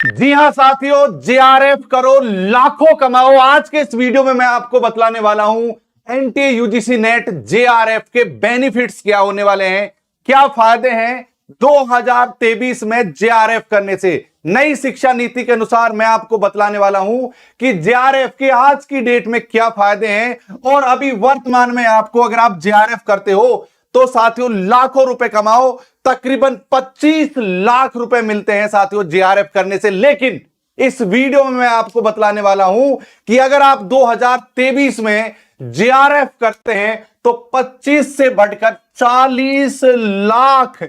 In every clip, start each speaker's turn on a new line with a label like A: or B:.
A: जी हां साथियों, जेआरएफ करो लाखों कमाओ। आज के इस वीडियो में मैं आपको बतलाने वाला हूं एनटीए यूजीसी नेट जेआरएफ के बेनिफिट्स क्या होने वाले हैं, क्या फायदे हैं 2023 में जेआरएफ करने से। नई शिक्षा नीति के अनुसार मैं आपको बतलाने वाला हूं कि जेआरएफ के आज की डेट में क्या फायदे हैं और अभी वर्तमान में आपको अगर आप जेआरएफ करते हो तो साथियों लाखों रुपए कमाओ। तकरीबन 25 लाख रुपए मिलते हैं साथियों जेआरएफ करने से। लेकिन इस वीडियो में मैं आपको बतलाने वाला हूं कि अगर आप 2023 में जेआरएफ करते हैं तो 25 से बढ़कर 40 लाख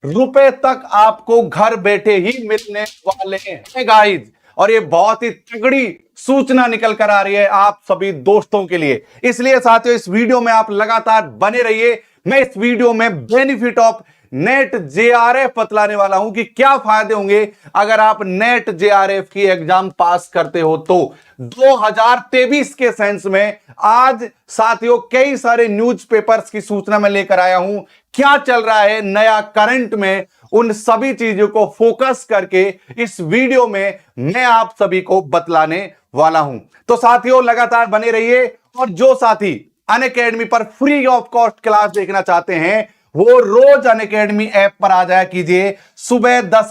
A: रुपए तक आपको घर बैठे ही मिलने वाले हैं गाइस। और ये बहुत ही तगड़ी सूचना निकल कर आ रही है आप सभी दोस्तों के लिए। इसलिए साथियों इस वीडियो में आप लगातार बने रहिए। मैं इस वीडियो में बेनिफिट ऑफ नेट जेआरएफ बतलाने वाला हूं कि क्या फायदे होंगे अगर आप नेट जेआरएफ की एग्जाम पास करते हो तो। 2023 के सेंस में आज साथियों कई सारे न्यूज़पेपर्स की सूचना में लेकर आया हूं। क्या चल रहा है नया करंट में, उन सभी चीजों को फोकस करके इस वीडियो में मैं आप सभी को बतलाने वाला हूं। तो साथियों लगातार बने रहिए। और जो साथी अनअकैडमी पर फ्री ऑफ कॉस्ट क्लास देखना चाहते हैं वो रोज अनअकैडमी ऐप पर आ जाया कीजिए। सुबह 10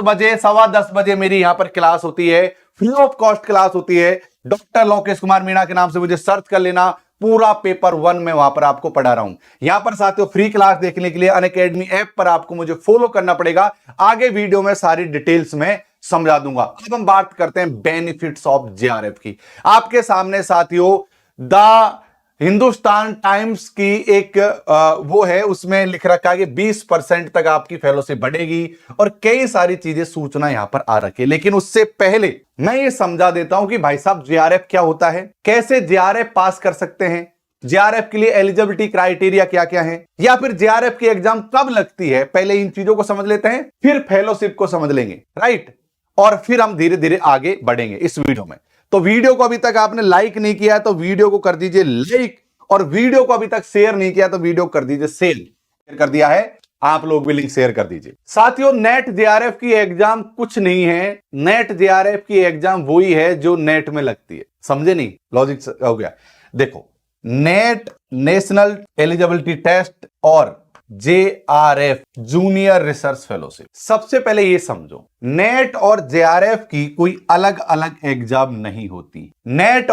A: बजे सवा 10 बजे मेरी यहां पर क्लास होती है, फ्री ऑफ कॉस्ट क्लास होती है। डॉक्टर लोकेश कुमार मीणा के नाम से मुझे सर्च कर लेना। पूरा पेपर 1 में वहां पर आपको पढ़ा रहा हूं। यहां पर साथियों फ्री क्लास देखने के लिए अनअकैडमी ऐप पर आपको मुझे फॉलो करना पड़ेगा। आगे वीडियो में सारी डिटेल्स में समझा दूंगा। अब हम बात करते हैं बेनिफिट्स ऑफ जेआरएफ की। आपके सामने साथियों द हिंदुस्तान टाइम्स की एक वो है, उसमें लिख रखा है कि 20% तक आपकी फेलोशिप बढ़ेगी और कई सारी चीजें सूचना यहां पर आ रखी है। लेकिन उससे पहले मैं ये समझा देता हूं कि भाई साहब जेआरएफ क्या होता है, कैसे जेआरएफ पास कर सकते हैं, जेआरएफ के लिए एलिजिबिलिटी क्राइटेरिया क्या क्या है, या फिर जेआरएफ की एग्जाम कब लगती है। पहले इन चीजों को समझ लेते हैं, फिर फेलोशिप को समझ लेंगे, राइट। और फिर हम धीरे धीरे आगे बढ़ेंगे इस वीडियो में। तो वीडियो को अभी तक आपने लाइक नहीं किया है तो वीडियो को कर दीजिए लाइक, और वीडियो को अभी तक शेयर नहीं किया तो वीडियो कर दीजिए शेयर कर दिया है आप लोग भी, लिंक शेयर कर दीजिए। साथियों नेट जेआरएफ की एग्जाम कुछ नहीं है, नेट जेआरएफ की एग्जाम वही है जो नेट में लगती है। समझे नहीं, लॉजिक हो गया। देखो नेट नेशनल एलिजिबिलिटी टेस्ट और जेआरएफ जूनियर रिसर्च फेलोशिप, सबसे पहले ये समझो नेट और जेआरएफ की कोई अलग अलग एग्जाम नहीं होती। नेट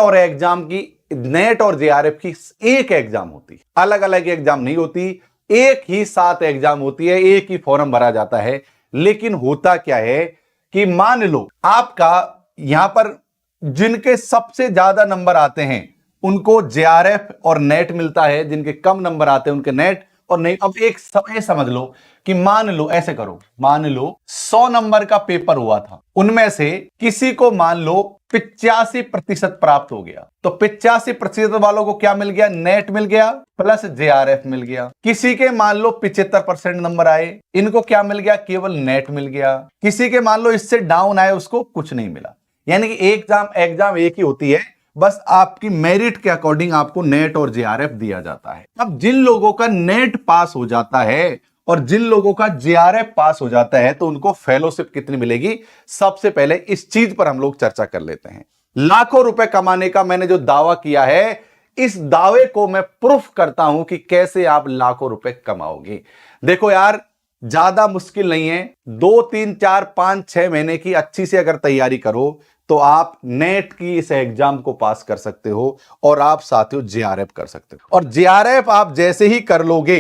A: और जेआरएफ की एक एग्जाम होती, अलग अलग एग्जाम नहीं होती। एक ही साथ एग्जाम होती है, एक ही फॉर्म भरा जाता है। लेकिन होता क्या है कि मान लो आपका यहां पर जिनके सबसे ज्यादा नंबर आते हैं उनको जेआरएफ और नेट मिलता है, जिनके कम नंबर आते हैं उनके नेट और नहीं। अब एक समय समझ लो कि मान लो ऐसे करो, मान लो 100 नंबर का पेपर हुआ था, उनमें से किसी को मान लो 85% प्राप्त हो गया, तो 85% वालों को क्या मिल गया, नेट मिल गया प्लस जेआरएफ मिल गया। किसी के मान लो 75% नंबर आए, इनको क्या मिल गया, केवल नेट मिल गया। किसी के मान लो इससे डाउन आए, उसको कुछ नहीं मिला। यानी कि एग्जाम एक ही होती है, बस आपकी मेरिट के अकॉर्डिंग आपको नेट और जेआरएफ दिया जाता है। अब जिन लोगों का नेट पास हो जाता है और जिन लोगों का जेआरएफ पास हो जाता है तो उनको फेलोशिप कितनी मिलेगी, सबसे पहले इस चीज पर हम लोग चर्चा कर लेते हैं। लाखों रुपए कमाने का मैंने जो दावा किया है, इस दावे को मैं प्रूफ करता हूं कि कैसे आप लाखों रुपए कमाओगे। देखो यार ज्यादा मुश्किल नहीं है, 2 3 4 5 6 महीने की अच्छी से अगर तैयारी करो तो आप नेट की इस एग्जाम को पास कर सकते हो और आप साथियों जेआरएफ कर सकते हो। और जेआरएफ आप जैसे ही कर लोगे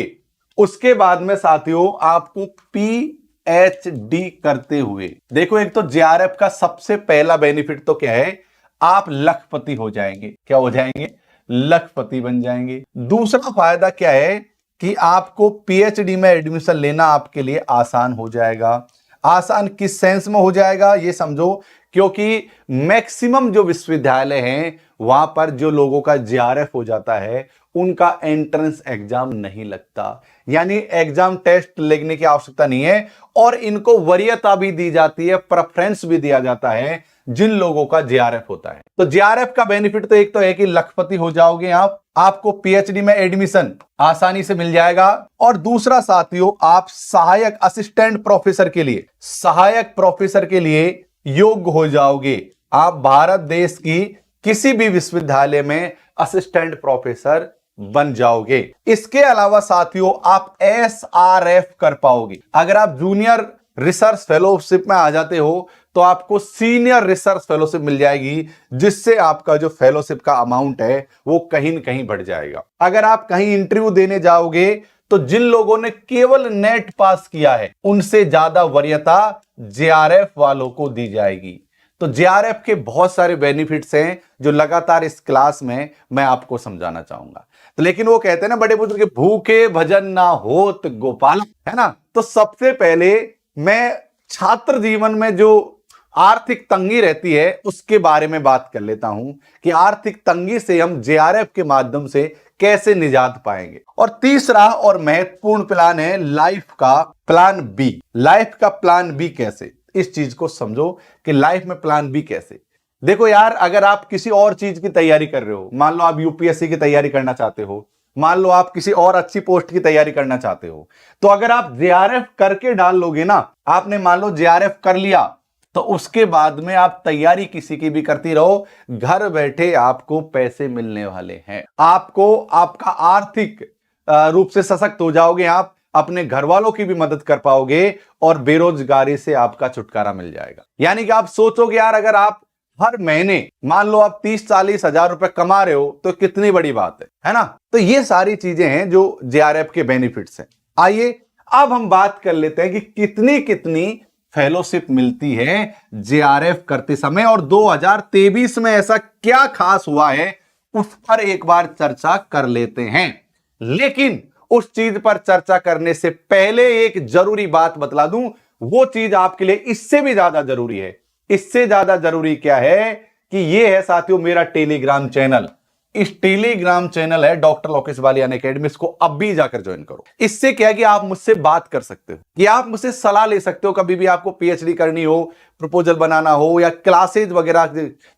A: उसके बाद में साथियों आपको पीएचडी करते हुए, देखो एक तो जेआरएफ का सबसे पहला बेनिफिट तो क्या है, आप लखपति हो जाएंगे। क्या हो जाएंगे, लखपति बन जाएंगे। दूसरा फायदा क्या है कि आपको पीएचडी में एडमिशन लेना आपके लिए आसान हो जाएगा। आसान किस सेंस में हो जाएगा ये समझो, क्योंकि मैक्सिमम जो विश्वविद्यालय हैं वहां पर जो लोगों का जेआरएफ हो जाता है उनका एंट्रेंस एग्जाम नहीं लगता, यानी एग्जाम टेस्ट लेने की आवश्यकता नहीं है। और इनको वरीयता भी दी जाती है, प्रेफरेंस भी दिया जाता है जिन लोगों का जेआरएफ होता है। तो जेआरएफ का बेनिफिट तो एक तो है कि लखपति हो जाओगे आप, आपको पीएचडी में एडमिशन आसानी से मिल जाएगा। और दूसरा साथियों, आप सहायक असिस्टेंट प्रोफेसर के लिए योग्य हो जाओगे। आप भारत देश की किसी भी विश्वविद्यालय में असिस्टेंट प्रोफेसर बन जाओगे। इसके अलावा साथियों, आप एसआरएफ कर पाओगे। अगर आप जूनियर रिसर्च फेलोशिप में आ जाते हो तो आपको सीनियर रिसर्च फेलोशिप मिल जाएगी, जिससे आपका जो फेलोशिप का अमाउंट है वो कहीं न कहीं बढ़ जाएगा। अगर आप कहीं इंटरव्यू देने जाओगे तो जिन लोगों ने केवल नेट पास किया है उनसे ज्यादा वरीयता जेआरएफ वालों को दी जाएगी। तो जेआरएफ के बहुत सारे बेनिफिट्स हैं जो लगातार इस क्लास में मैं आपको समझाना चाहूंगा। तो लेकिन वो कहते हैं ना बड़े बुजुर्ग, भूखे भजन ना होत गोपाल, है ना। तो सबसे पहले मैं छात्र जीवन में जो आर्थिक तंगी रहती है उसके बारे में बात कर लेता हूं कि आर्थिक तंगी से हम जेआरएफ के माध्यम से कैसे निजात पाएंगे। और तीसरा और महत्वपूर्ण प्लान है लाइफ का प्लान बी। लाइफ का प्लान बी कैसे, इस चीज को समझो कि लाइफ में प्लान बी कैसे। देखो यार, अगर आप किसी और चीज की तैयारी कर रहे हो, मान लो आप यूपीएससी की तैयारी करना चाहते हो, मान लो आप किसी और अच्छी पोस्ट की तैयारी करना चाहते हो, तो अगर आप जेआरएफ करके डाल लोगे ना, आपने मान लो जेआरएफ कर लिया, तो उसके बाद में आप तैयारी किसी की भी करती रहो, घर बैठे आपको पैसे मिलने वाले हैं। आपको आपका आर्थिक रूप से सशक्त हो जाओगे, आप अपने घर वालों की भी मदद कर पाओगे और बेरोजगारी से आपका छुटकारा मिल जाएगा। यानी कि आप सोचोगे यार, अगर आप हर महीने मान लो आप 30-40 हजार रुपए कमा रहे हो तो कितनी बड़ी बात है ना। तो ये सारी चीजें हैं जो जेआरएफ के बेनिफिट्स हैं। आइए अब हम बात कर लेते हैं कि कितनी कितनी फेलोशिप मिलती है जेआरएफ करते समय, और 2023 में ऐसा क्या खास हुआ है उस पर एक बार चर्चा कर लेते हैं। लेकिन उस चीज पर चर्चा करने से पहले एक जरूरी बात बतला दूं, वो चीज आपके लिए इससे भी ज्यादा जरूरी है। इससे ज्यादा जरूरी क्या है कि ये है साथियों मेरा टेलीग्राम चैनल। इस टेलीग्राम चैनल है डॉक्टर लोकेश बालियान एकेडमी, इसको अब भी जाकर ज्वाइन करो। इससे क्या है कि आप मुझसे बात कर सकते हो, कि आप मुझसे सलाह ले सकते हो, कभी भी आपको पीएचडी करनी हो, प्रपोजल बनाना हो या क्लासेज वगैरह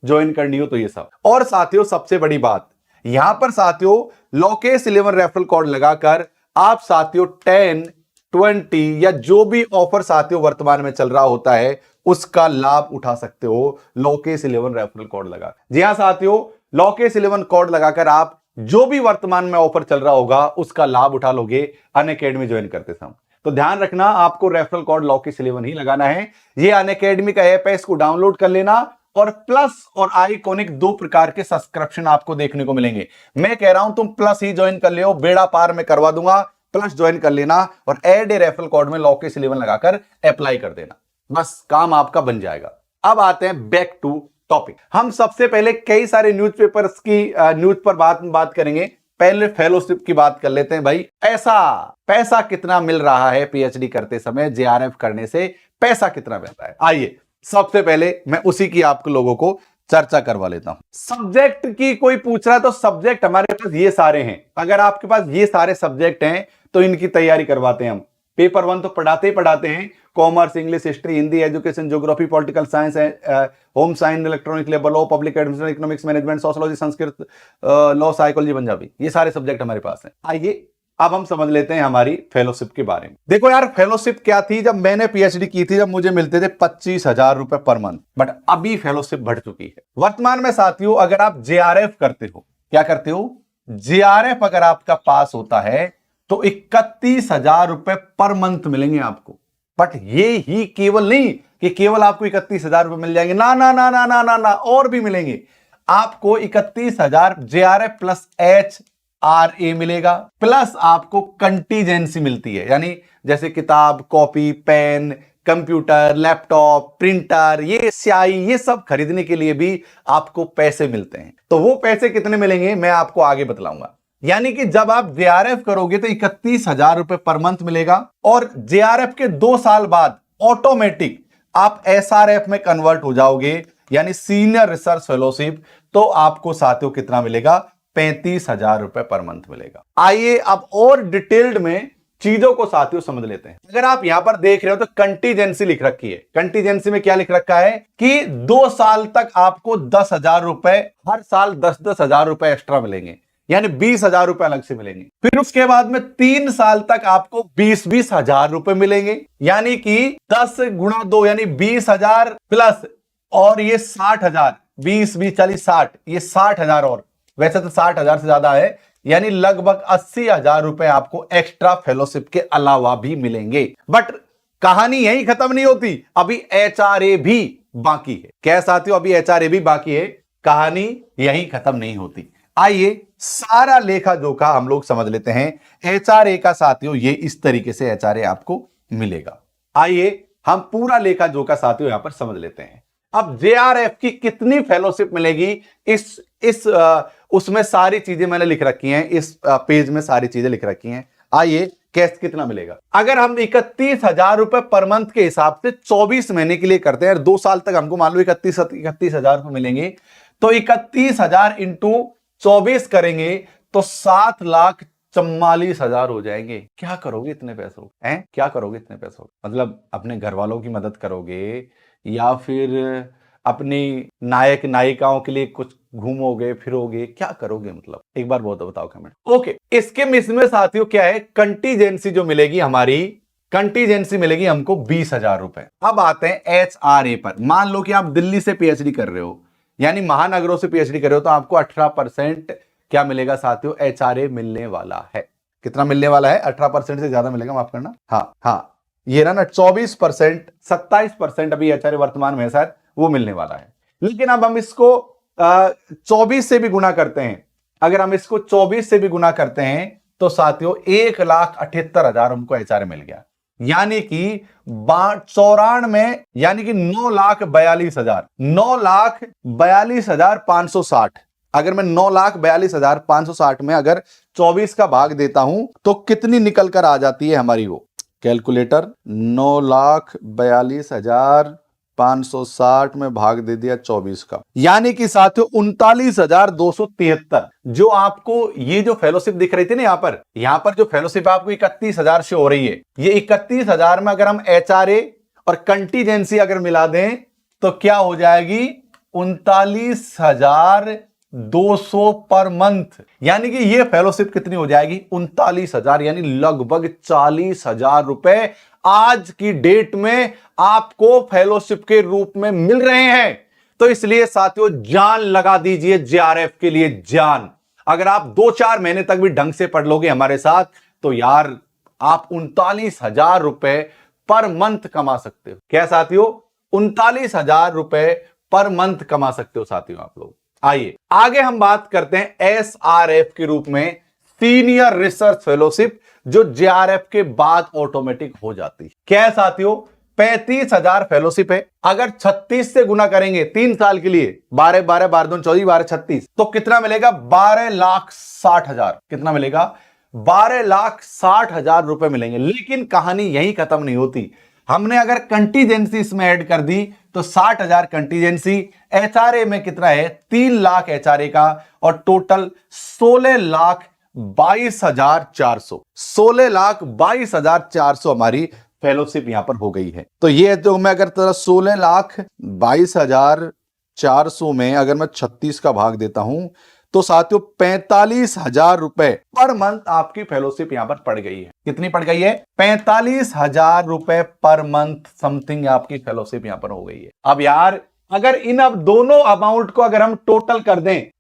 A: ज्वाइन करनी हो, तो ये सब। और साथियों सबसे बड़ी बात, यहां पर साथियों लोकेश 11 रेफरल कोड लगाकर आप साथियों 10, 20 या जो भी ऑफर साथियों वर्तमान में चल रहा होता है उसका लाभ उठा सकते हो लोकेश 11 रेफरल कोड लगा। जी हां साथियों, लोकेश 11 कोड लगाकर आप जो भी वर्तमान में ऑफर चल रहा होगा उसका लाभ उठा लोगे अनअकैडमी ज्वाइन करते समय। तो ध्यान रखना, आपको रेफरल कोड लोकेश 11 ही लगाना है। ये अनअकैडमी का ऐप है, इसको डाउनलोड कर लेना। और प्लस और आइकॉनिक 2 प्रकार के सब्सक्रिप्शन आपको देखने को मिलेंगे। मैं कह रहा हूं तुम प्लस ही ज्वाइन कर लियो, बेड़ा पार में करवा दूंगा। प्लस ज्वाइन कर लेना और ऐड ए रेफरल कोड में लोकेश 11 लगाकर अप्लाई कर देना, बस काम आपका बन जाएगा। अब आते हैं बैक टू टॉपिक। हम सबसे पहले कई सारे न्यूज़पेपर्स की न्यूज पर बात करेंगे। पहले फेलोशिप की बात कर लेते हैं भाई। पैसा कितना मिल रहा है पीएचडी करते समय, जेआरएफ करने से पैसा कितना मिलता है। आइए सबसे पहले मैं उसी की आपको लोगों को चर्चा करवा लेता हूं। सब्जेक्ट की कोई पूछ रहा है तो सब्जेक्ट हमारे पास ये सारे हैं। अगर आपके पास ये सारे सब्जेक्ट हैं तो इनकी तैयारी करवाते हैं हम। पेपर 1 तो पढ़ाते ही पढ़ाते हैं, commerce, English, history, Hindi, education, geography, political science, home science, electronic, labour law, public administration, economics management, sociology, Sanskrit, law, psychology, Punjabi, ये सारे सब्जेक्ट हमारे पास हैं। आइए अब हम समझ लेते हैं हमारी फेलोशिप के बारे में। देखो यार, फेलोशिप क्या थी, जब मैंने पीएचडी की थी जब मुझे मिलते थे 25,000 रुपए पर मंथ, बट अभी फेलोशिप बढ़ चुकी है। वर्तमान में साथियों अगर आप जेआरएफ करते हो, क्या करते हो, जेआरएफ अगर आपका पास होता है तो 31,000 रुपए पर मंथ मिलेंगे आपको। बट ये ही केवल नहीं कि केवल आपको 31,000 रुपए मिल जाएंगे, ना ना ना ना ना ना ना, और भी मिलेंगे आपको। 31,000 जेआरएफ प्लस HRA मिलेगा, प्लस आपको कंटीजेंसी मिलती है, यानी जैसे किताब, copy, pen, computer, laptop, printer, ये स्याही, ये सब खरीदने के लिए भी आपको पैसे मिलते हैं। तो वो पैसे कितने मिलेंगे मैं आपको आगे बतलाऊंगा। यानी कि जब आप जेआरएफ करोगे तो 31,000 रुपए पर मंथ मिलेगा, और जेआरएफ के 2 साल बाद ऑटोमेटिक आप एसआरएफ में कन्वर्ट हो जाओगे, यानी सीनियर रिसर्च फेलोशिप। तो आपको साथियों कितना मिलेगा, 35,000 रुपए पर मंथ मिलेगा। आइए अब और डिटेल्ड में चीजों को साथियों समझ लेते हैं। अगर आप यहां पर देख रहे हो तो कंटीजेंसी लिख रखी है। कंटीजेंसी में क्या लिख रखा है कि 2 साल तक आपको 10,000 रुपए, हर साल 10-10 हजार रुपए एक्स्ट्रा मिलेंगे। यानी 20,000 रुपए अलग से मिलेंगे। फिर उसके बाद में 3 साल तक आपको 20-20 हजार रुपए मिलेंगे, यानी कि 10 गुणा 2 यानी 20,000 प्लस और ये 60,000, 20-20 40 60, ये 60,000 और वैसे तो 60,000 से ज्यादा है, यानी लगभग 80,000 रुपए आपको एक्स्ट्रा फेलोशिप के अलावा भी मिलेंगे। बट कहानी यही खत्म नहीं होती, अभी एचआरए भी बाकी है। क्या साथियों, अभी एचआरए भी बाकी है, कहानी यही खत्म नहीं होती। आइए सारा लेखा जोखा हम लोग समझ लेते हैं। एचआरए का साथियों ये इस तरीके से एचआरए आपको मिलेगा। आइए हम पूरा लेखा जोखा साथियों यहां पर समझ लेते हैं। अब जेआरएफ की कितनी फेलोशिप मिलेगी, इस उसमें सारी चीजें मैंने लिख रखी हैं, इस पेज में सारी चीजें लिख रखी हैं। आइए कैश कितना मिलेगा। अगर हम 31,000 रुपए पर मंथ के हिसाब से 24 महीने के लिए करते हैं, 2 साल तक हमको मान लो 31,000 रुपए मिलेंगे, तो 31,000 इंटू 24 करेंगे तो 7,44,000 हो जाएंगे। क्या करोगे इतने पैसों हैं, क्या करोगे इतने पैसों? मतलब अपने घर वालों की मदद करोगे या फिर अपनी नायक नायिकाओं के लिए कुछ घूमोगे फिरोगे, क्या करोगे? मतलब एक बार बहुत बताओ कमेंट। ओके, इसमें साथियों क्या है, कंटीजेंसी जो मिलेगी हमारी, कंटीजेंसी मिलेगी हमको 20,000 रुपए। अब आते हैं एचआरए पर। मान लो कि आप दिल्ली से पीएचडी कर रहे हो, यानी महानगरों से पीएचडी कर रहे हो, तो आपको 18% क्या मिलेगा साथियों, एचआरए मिलने वाला है। कितना मिलने वाला है? 18% से ज्यादा मिलेगा, माफ करना। हाँ ये ना 24%, 27% अभी एचआरए वर्तमान में शायद वो मिलने वाला है। लेकिन अब हम इसको 24 से भी गुना करते हैं। अगर हम इसको 24 से भी गुना करते हैं तो साथियों 1,78,000 हमको एचआरए मिल गया, यानी कि 94, यानी कि 9,42,000, 9,42,560। अगर मैं 9,42,560 में अगर 24 का भाग देता हूं तो कितनी निकल कर आ जाती है हमारी वो कैलकुलेटर, 9,42,560 में भाग दे दिया 24 का, यानी कि साथियों 39,273। जो आपको ये जो फेलोशिप दिख रही थी ना, यहां पर जो फेलोशिप आपको 31,000 से हो रही है, ये 31,000 में अगर हम एचआरए और कंटीजेंसी अगर मिला दें तो क्या हो जाएगी, 39,200 पर मंथ। यानी कि ये फेलोशिप कितनी हो जाएगी, 39,000, यानी लगभग 40,000 रुपए आज की डेट में आपको फेलोशिप के रूप में मिल रहे हैं। तो इसलिए साथियों जान लगा दीजिए जेआरएफ के लिए, जान। अगर आप 2-4 महीने तक भी ढंग से पढ़ लोगे हमारे साथ तो यार आप 39,000 रुपए पर मंथ कमा सकते हो। क्या साथियों, 39,000 रुपए पर मंथ कमा सकते हो साथियों आप लोग। आइए आगे हम बात करते हैं एसआरएफ के रूप में सीनियर रिसर्च फेलोशिप, जो जेआरएफ के बाद ऑटोमेटिक हो जाती है। क्या है साथियों, 35,000 फेलोशिप है। अगर 36 से गुना करेंगे 3 साल के लिए, 12 12 12 2 14 12 36, तो कितना मिलेगा, 12,60,000। कितना मिलेगा, 12,60,000 रुपए मिलेंगे। लेकिन कहानी यही खत्म नहीं होती। हमने अगर कंटीजेंसी इसमें ऐड कर दी तो 60,000 कंटीजेंसी, एचआरए में कितना है, 3 लाख एचआरए का, और टोटल 16,22,400, 16,22,400 हमारी फेलोशिप यहां पर हो गई है। तो ये जो मैं अगर 16,22,400 में अगर मैं 36 का भाग देता हूं तो साथियों 45,000 रुपए पर मंथ आपकी फेलोशिप यहां पर पड़ गई है। कितनी पड़ गई है, 45,000 रुपए पर मंथ समथिंग आपकी फेलोशिप यहां पर हो गई है। अब यार अगर इन अब दोनों अमाउंट को अगर हम टोटल कर दें,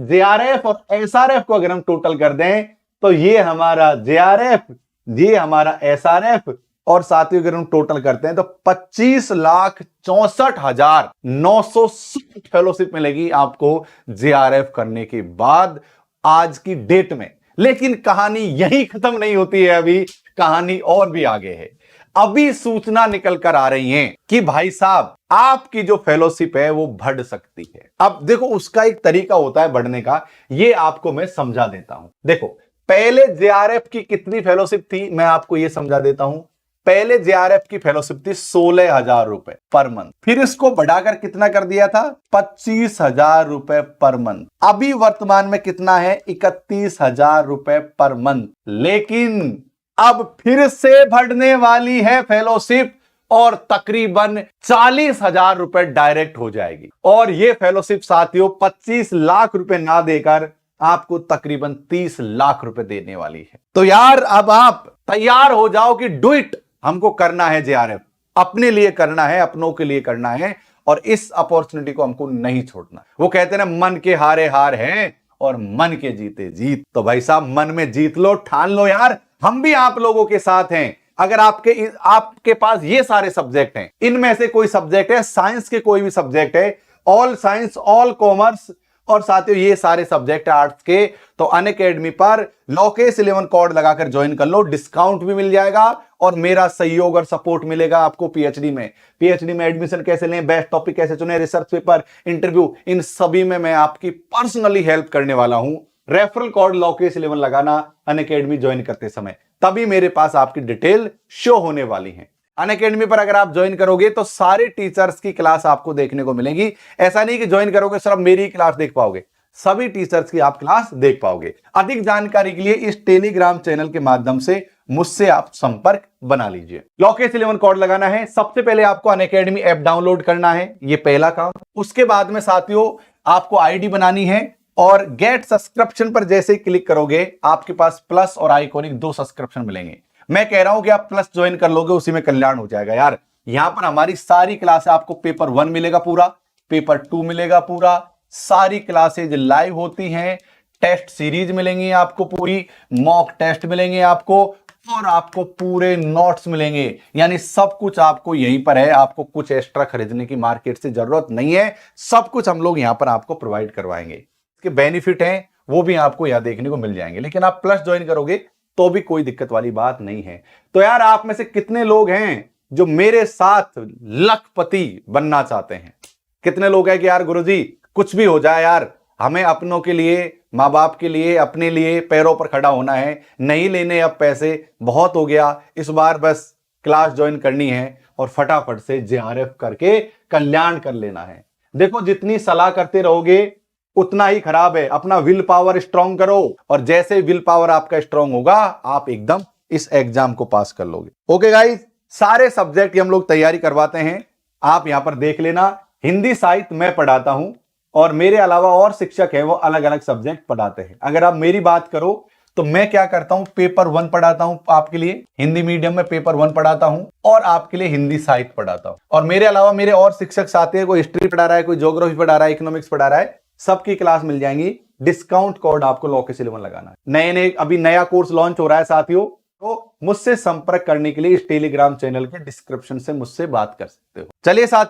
A: जेआरएफ और एसआरएफ को अगर हम टोटल कर दें, तो ये हमारा जेआरएफ, ये हमारा एसआरएफ, और साथियों अगर हम टोटल करते हैं तो 25,64,960 फेलोशिप मिलेगी आपको जेआरएफ करने के बाद आज की डेट में। लेकिन कहानी यही खत्म नहीं होती है, अभी कहानी और भी आगे है। अभी सूचना निकल कर आ रही है कि भाई साहब आपकी जो फेलोशिप है वो बढ़ सकती है। अब देखो उसका एक तरीका होता है बढ़ने का, ये आपको मैं समझा देता हूं। देखो पहले जेआरएफ की कितनी फेलोशिप थी, मैं आपको ये समझा देता हूं। पहले जेआरएफ की फेलोशिप थी 16,000 रुपए पर मंथ, फिर इसको बढ़ाकर कितना कर दिया था, 25,000 रुपए पर मंथ। अभी वर्तमान में कितना है, 31,000 रुपए पर मंथ। लेकिन अब फिर से बढ़ने वाली है फेलोशिप और तकरीबन 40,000 रुपए डायरेक्ट हो जाएगी। और ये फेलोशिप साथियों 25 लाख रुपए ना देकर आपको तकरीबन 30 लाख रुपए देने वाली है। तो यार अब आप तैयार हो जाओ कि डू इट, हमको करना है जेआरएफ, अपने लिए करना है, अपनों के लिए करना है, और इस अपॉर्चुनिटी को हमको नहीं छोड़ना। वो कहते हैं ना, मन के हारे हार हैं और मन के जीते जीत। तो भाई साहब मन में जीत लो, ठान लो यार, हम भी आप लोगों के साथ हैं। अगर आपके पास ये सारे सब्जेक्ट हैं, इनमें से कोई सब्जेक्ट है, साइंस के कोई भी सब्जेक्ट है, ऑल साइंस, ऑल कॉमर्स, और साथियों ये सारे सब्जेक्ट आर्ट्स के, तो अनअकैडमी पर लोकेश 11 कोड लगाकर ज्वाइन कर लो, डिस्काउंट भी मिल जाएगा और मेरा सहयोग और सपोर्ट मिलेगा आपको पीएचडी में एडमिशन कैसे लें, बेस्ट टॉपिक कैसे चुने, रिसर्च पेपर, इंटरव्यू, इन सभी में मैं आपकी पर्सनली हेल्प करने वाला हूं। रेफरल कोड लोकेश 11 लगाना अनअकैडमी ज्वाइन करते समय, तभी मेरे पास आपकी डिटेल शो होने वाली है। अनअकैडमी पर अगर आप ज्वाइन करोगे तो सारे टीचर्स की क्लास आपको देखने को मिलेगी। ऐसा नहीं कि ज्वाइन करोगे सिर्फ मेरी क्लास देख पाओगे, सभी टीचर्स की आप क्लास देख पाओगे। अधिक जानकारी के लिए इस टेलीग्राम चैनल के माध्यम से मुझसे आप संपर्क बना लीजिए। लोकेश 11 कोड लगाना है, सबसे पहले आपको अनअकैडमी ऐप डाउनलोड करना है, ये पहला काम। उसके बाद में साथियों आपको आईडी बनानी है और गेट सब्सक्रिप्शन पर जैसे ही क्लिक करोगे आपके पास प्लस और आइकॉनिक 2 सब्सक्रिप्शन मिलेंगे। मैं कह रहा हूं कि आप प्लस ज्वाइन कर लोगे, उसी में कल्याण हो जाएगा यार। यहां पर हमारी सारी क्लास, आपको पेपर 1 मिलेगा पूरा, पेपर 2 मिलेगा पूरा, सारी क्लासेज लाइव होती हैं, टेस्ट सीरीज मिलेंगी आपको पूरी, मॉक टेस्ट मिलेंगे आपको, और आपको पूरे नोट्स मिलेंगे। यानी सब कुछ आपको यहीं पर है, आपको कुछ एक्स्ट्रा खरीदने की मार्केट से जरूरत नहीं है, सब कुछ हम लोग यहां पर आपको प्रोवाइड करवाएंगे। इसके बेनिफिट हैं वो भी आपको यहां देखने को मिल जाएंगे, लेकिन आप प्लस ज्वाइन करोगे तो भी कोई दिक्कत वाली बात नहीं है। तो यार आप में से कितने लोग हैं जो मेरे साथ लखपति बनना चाहते हैं? कितने लोग हैं कि यार गुरुजी कुछ भी हो जाए यार, हमें अपनों के लिए, माँ बाप के लिए, अपने लिए पैरों पर खड़ा होना है, नहीं लेने अब पैसे, बहुत हो गया, इस बार बस क्लास ज्वाइन करनी है और फटाफट से जेआरएफ करके कल्याण कर लेना है। देखो जितनी सलाह करते रहोगे उतना ही खराब है। अपना विल पावर स्ट्रांग करो, और जैसे विल पावर आपका स्ट्रांग होगा आप एकदम इस एग्जाम को पास कर लोगे। ओके गाइस, सारे सब्जेक्ट हम लोग तैयारी करवाते हैं, आप यहां पर देख लेना। हिंदी साहित्य मैं पढ़ाता हूं और मेरे अलावा और शिक्षक हैं वो अलग अलग सब्जेक्ट पढ़ाते हैं। अगर आप मेरी बात करो तो मैं क्या करता हूं, पेपर 1 पढ़ाता हूं आपके लिए, हिंदी मीडियम में पेपर 1 पढ़ाता हूं और आपके लिए हिंदी साहित्य पढ़ाता हूं। और मेरे अलावा मेरे और शिक्षक साथी हैं, कोई हिस्ट्री पढ़ा रहा है, कोई ज्योग्राफी पढ़ा रहा है, इकोनॉमिक्स पढ़ा रहा है, सबकी क्लास मिल जाएंगी। डिस्काउंट कोड आपको लोकेश 11 लगाना है। नए अभी नया कोर्स लॉन्च हो रहा है साथियों, तो मुझसे संपर्क करने के लिए इस टेलीग्राम चैनल के डिस्क्रिप्शन से मुझसे बात कर सकते हो। चलिए साथियों।